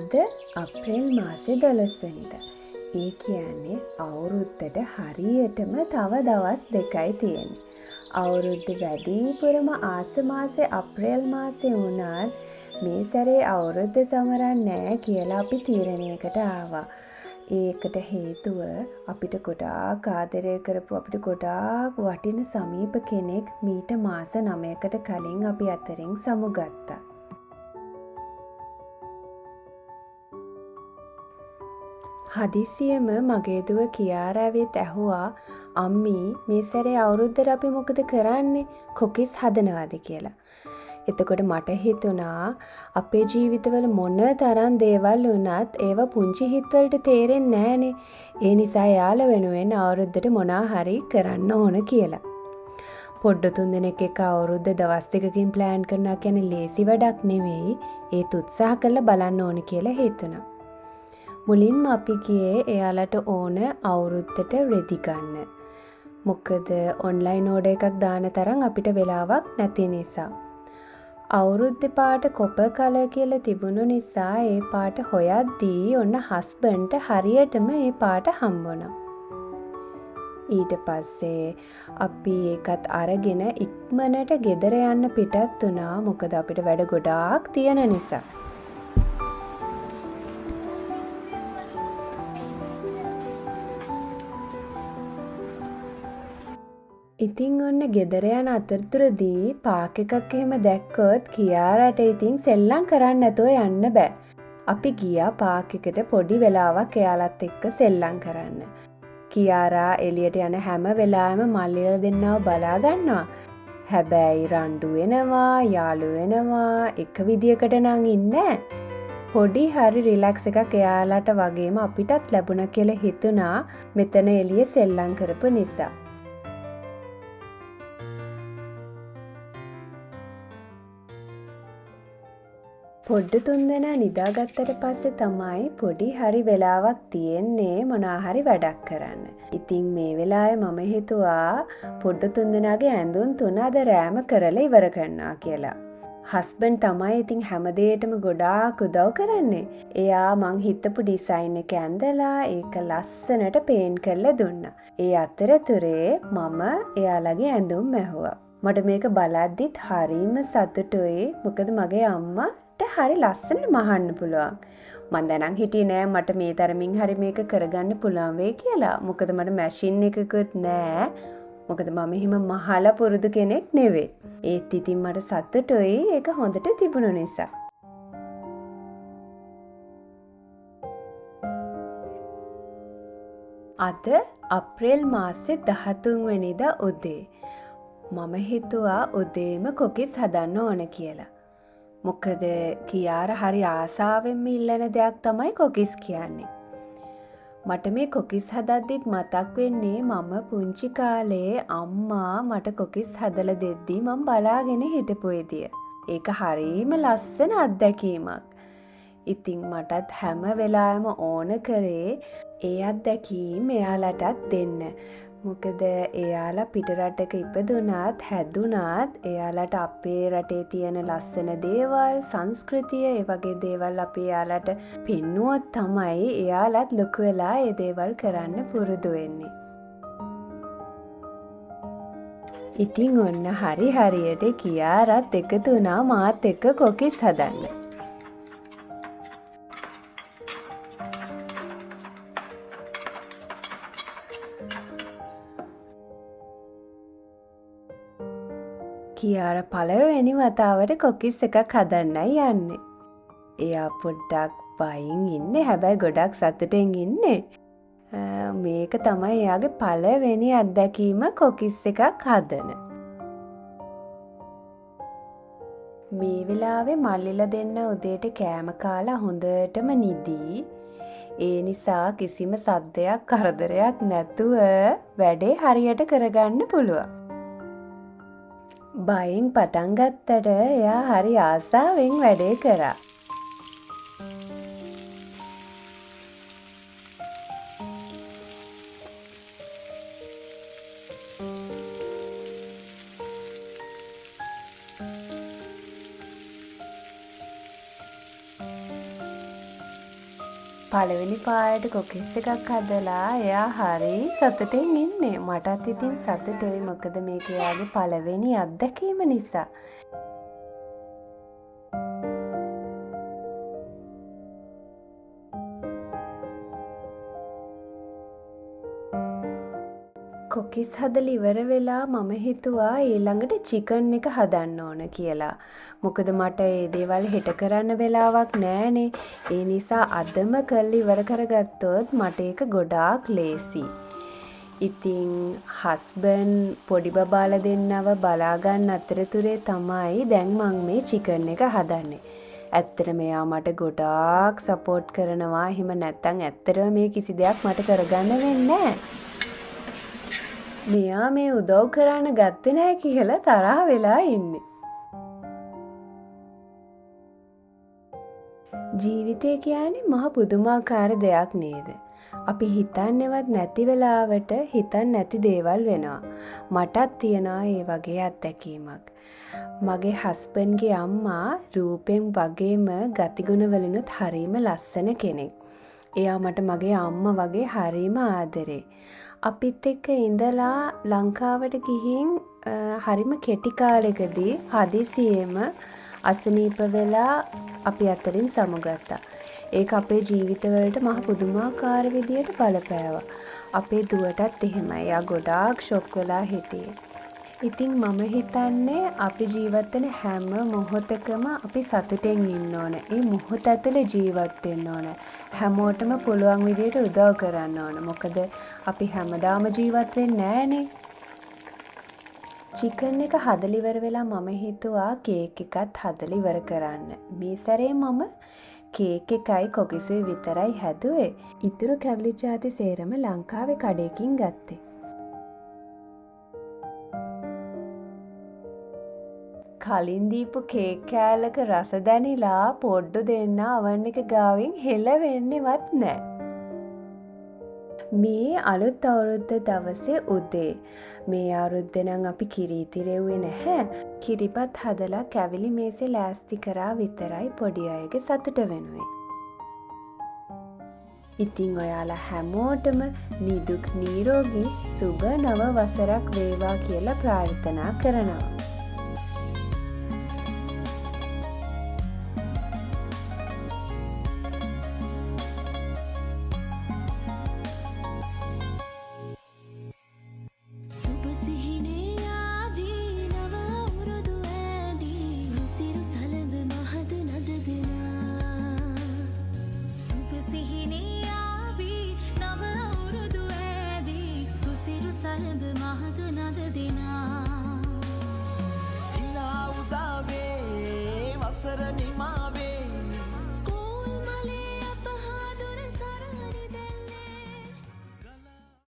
අද අප්‍රේල් මාසේ 12 වෙනිදා. ඒ කියන්නේ අවුරුද්දට හරියටම තව දවස් 2යි තියෙන්නේ. අවුරුද්දේ වැඩිපුරම ආස මාසේ අප්‍රේල් මාසේ වුණත් මේ සැරේ අවුරුද්ද සමරන්නේ නැහැ කියලා අපි තීරණයකට ආවා. ඒකට හේතුව අපිට ගොඩාක් ආදරය කරපු අපිට ගොඩාක් වටින සමීප කෙනෙක් මීට මාස 9කට කලින් අපි අතරින් සමුගත්තා. හදිසියෙම මගේ දුව කියාරා ඇවිත් ඇහුවා අම්මී මේ සැරේ අවුරුද්දට අපි මොකද කරන්නේ කොකිස් හදනවද කියලා. එතකොට මට හිතුණා අපේ ජීවිතවල මොන තරම් දේවල් වුණත් ඒව පුංචි හිත්වලට තේරෙන්නේ නැහනේ. ඒ නිසා යාළ වෙනුවෙන් අවුරුද්දට මොනා හරි කරන්න ඕන කියලා. පොඩ්ඩ 3 දිනක් එක අවුරුද්ද දවස් 2කින් ප්ලෑන් කරනවා කියන්නේ ලේසි වැඩක් නෙවෙයි. ඒත් උත්සාහ කරලා බලන්න ඕන කියලා හිතුණා. මුලින්ම අපි ගියේ එයාලට ඕන අවුරුද්දට රෙදි ගන්න. මොකද ඔන්ලයින් ඕඩර් එකක් දාන තරම් අපිට වෙලාවක් නැති නිසා. අවුරුද්දේ පාට කොපර් කලර් කියලා තිබුණු නිසා ඒ පාට හොයද්දී ඔන්න හස්බන්ඩ්ට හරියටම ඒ පාට හම්බුණා. ඊට පස්සේ අපි ඒකත් අරගෙන ඉක්මනට ගෙදර යන්න පිටත් වුණා. මොකද අපිට වැඩ ගොඩාක් තියෙන නිසා. ඉතින් ඔන්න ගෙදර යන අතරතුරදී පාක් එකක් එහෙම දැක්කොත් කියාරට ඉතින් සෙල්ලම් කරන්න නැතුව යන්න බෑ. අපි ගියා පාක් එකට පොඩි වෙලාවක් එයාලත් එක්ක සෙල්ලම් කරන්න. කියාරා එළියට යන හැම වෙලාවෙම මල්ලිලා දෙන්නව බලා ගන්නවා. හැබැයි රණ්ඩු වෙනවා, යාළු වෙනවා, එක විදියකට නම් ඉන්නේ පොඩි හරි රිලැක්ස් එකක් එයාලට වගේම අපිටත් ලැබුණා කියලා හිතුණා මෙතන එළියේ සෙල්ලම් කරපු නිසා. පොඩ්ඩ 3 දෙනා නිදාගත්තට පස්සේ තමයි පොඩි හරි වෙලාවක් තියෙන්නේ මොනා හරි වැඩක් කරන්න. ඉතින් මේ වෙලාවේ මම හිතුවා පොඩ්ඩ 3 දෙනාගේ ඇඳුම් 3 අද රෑම කරලා ඉවර කරනවා කියලා. හස්බන්ඩ් තමයි ඉතින් හැමදේටම ගොඩාක් උදව් කරන්නේ. එයා මං හිතපු ඩිසයින් එක ඇඳලා ඒක ලස්සනට පේන්ට් කරලා දුන්නා. ඒ අතරතුරේ මම එයාලගේ ඇඳුම් ඇහුවා. මට මේක බලද්දිත් හරිම සතුටුයි. මොකද මගේ අම්මා හරි ලස්සනට මහන්න පුළුවන්. මං දැනන් හිටියේ නෑ මට මේ තරමින් හරි මේක කරගන්න පුළුවන් වෙයි කියලා. මොකද මට මැෂින් එකකුත් නෑ. මොකද මම එහෙම මහලා පුරුදු කෙනෙක් නෙවෙයි. ඒත් ඉතින් මට සතුටුයි ඒක හොඳට තිබුණු නිසා. අද අප්‍රේල් මාසේ 13 වෙනිදා උදේ. මම හිතුවා උදේම කොකිස් හදන්න ඕන කියලා. මොකද කියාර හරි ආසාවෙන්ම ඉල්ලන දෙයක් තමයි කොකිස් කියන්නේ. මට මේ කොකිස් හදද්දිත් මතක් වෙන්නේ මම පුංචි කාලේ අම්මා මට කොකිස් හදලා දෙද්දී මම බලාගෙන හිටපු විදිය. ඒක හරිම ලස්සන අත්දැකීමක්. ඉතින් මටත් හැම වෙලාවෙම ඕන කරේ ඒ අත්දැකීම් එයාලටත් දෙන්න. මොකද එයාලා පිටරටක ඉපදුනාත් හැදුනාත් එයාලට අපේ රටේ තියෙන ලස්සන දේවල් සංස්කෘතිය ඒ වගේ දේවල් අපි එයාලට පෙන්නුවොත් තමයි එයාලත් ලොකු වෙලා ඒ දේවල් කරන්න පුරුදු වෙන්නේ. ඉතින් ඔන්න හරි හරියට කියාරත් එකතු වුණා මාත් එක්ක කොකිස් හදන්න. කියාර පළවෙනි වතාවට කොකිස් එකක් හදන්නයි යන්නේ. එයා පොඩ්ඩක් බයින් ඉන්නේ හැබැයි ගොඩක් සතුටෙන් ඉන්නේ. මේක තමයි එයාගේ පළවෙනි අත්දැකීම කොකිස් එකක් හදන. මේ වෙලාවේ මල්ලිලා දෙන්න උදේට කෑම කාලා හොඳටම නිදි. ඒ නිසා කිසිම සද්දයක් කරදරයක් නැතුව වැඩේ හරියට කරගන්න පුළුවන්. බයෙන් පටන් ගත්තට එයා හරි ආසාවෙන් වැඩේ කරා. පළවෙනි පායට කොකිස් එකක් හදලා එයා හරි සතුටින් ඉන්නේ. මටත් ඉතින් සතුටුයි මොකද මේක එයාගේ පළවෙනි අත්දැකීම නිසා. කොකිස් හදලා ඉවර වෙලා මම හිතුවා ඊළඟට චිකන් එක හදන්න ඕන කියලා. මොකද මට ඒ දේවල් හෙට කරන්න වෙලාවක් නෑනේ. ඒ නිසා අදම කරලා ඉවර කරගත්තොත් මට ඒක ගොඩාක් ලේසි. ඉතින් හස්බන්ඩ් පොඩි බබාලා දෙන්නව බලා ගන්න අතරතුරේ තමයි දැන් මම මේ චිකන් එක හදන්නේ. ඇත්තටම එයා මට ගොඩාක් සපෝට් කරනවා. එහෙම නැත්නම් ඇත්තටම මේ කිසි දෙයක් මට කරගන්න වෙන්නේ නෑ. මෙයා මේ උදව් කරන්න ගත්තේ නෑ කියලා තරහ වෙලා ඉන්නේ. ජීවිතය කියන්නේ මහ පුදුමාකාර දෙයක් නේද? අපි හිතන්නේවත් නැති වෙලාවට හිතන්න නැති දේවල් වෙනවා. මටත් තියෙනවා ඒ වගේ අත්දැකීමක්. මගේ හස්බන්ඩ්ගේ අම්මා රූපෙන් වගේම ගතිගුණ වලිනුත් හරීම ලස්සන කෙනෙක්. එයා මට මගේ අම්මා වගේ හරීම ආදරේ. අපිත් එක්ක ඉඳලා ලංකාවට ගිහින් හරිම කෙටි කාලෙකදී හදිසියෙම අසනීප වෙලා අපි අතරින් සමුගත්තා. ඒක අපේ ජීවිතවලට මහ පුදුමාකාර විදියට බලපෑවා. අපේ දුවටත් එහෙමයි. එයා ගොඩාක් ෂොක් වෙලා හිටියේ. ඉතින් මම හිතන්නේ අපි ජීවත් වෙන හැම මොහොතකම අපි සතුටෙන් ඉන්න ඕන. ඒ මොහොත ඇතුලේ ජීවත් වෙන්න ඕන. හැමෝටම පුළුවන් විදියට උදව් කරන්න ඕන. මොකද අපි හැමදාම ජීවත් වෙන්නේ නෑනේ. චිකන් එක හදලා ඉවර වෙලා මම හිතුවා කේක් එකත් හදලා ඉවර කරන්න. මේ සැරේ මම කේක් එකයි කොකිසුයි විතරයි හැදුවේ. ඉතුරු කැවිලි ಜಾති සේරම ලංකාවේ කඩේකින් ගත්තේ. කලින් දීපු කේක් කෑල්ලක රස දැනිලා පොඩ්ඩු දෙන්න අවන් එක ගාවින් හෙලවෙන්නේවත් නෑ. මේ අලුත් අවුරුද්ද දවසේ උදේ. මේ අවුරුද්දේ නම් අපි කිරි ඉතිරෙව්වේ නැහැ. කිරිපත් හදලා කැවිලි මේසේ ලෑස්ති කරා විතරයි පොඩි අයගේ සතුට වෙනුවෙන්. ඉතින් ඔයාලා හැමෝටම නිදුක් නිරෝගී සුබ නව වසරක් වේවා කියලා ප්‍රාර්ථනා කරනවා. සලඹ මහද නද දෙනා සිනා උදාවේ වසර නිමාවේ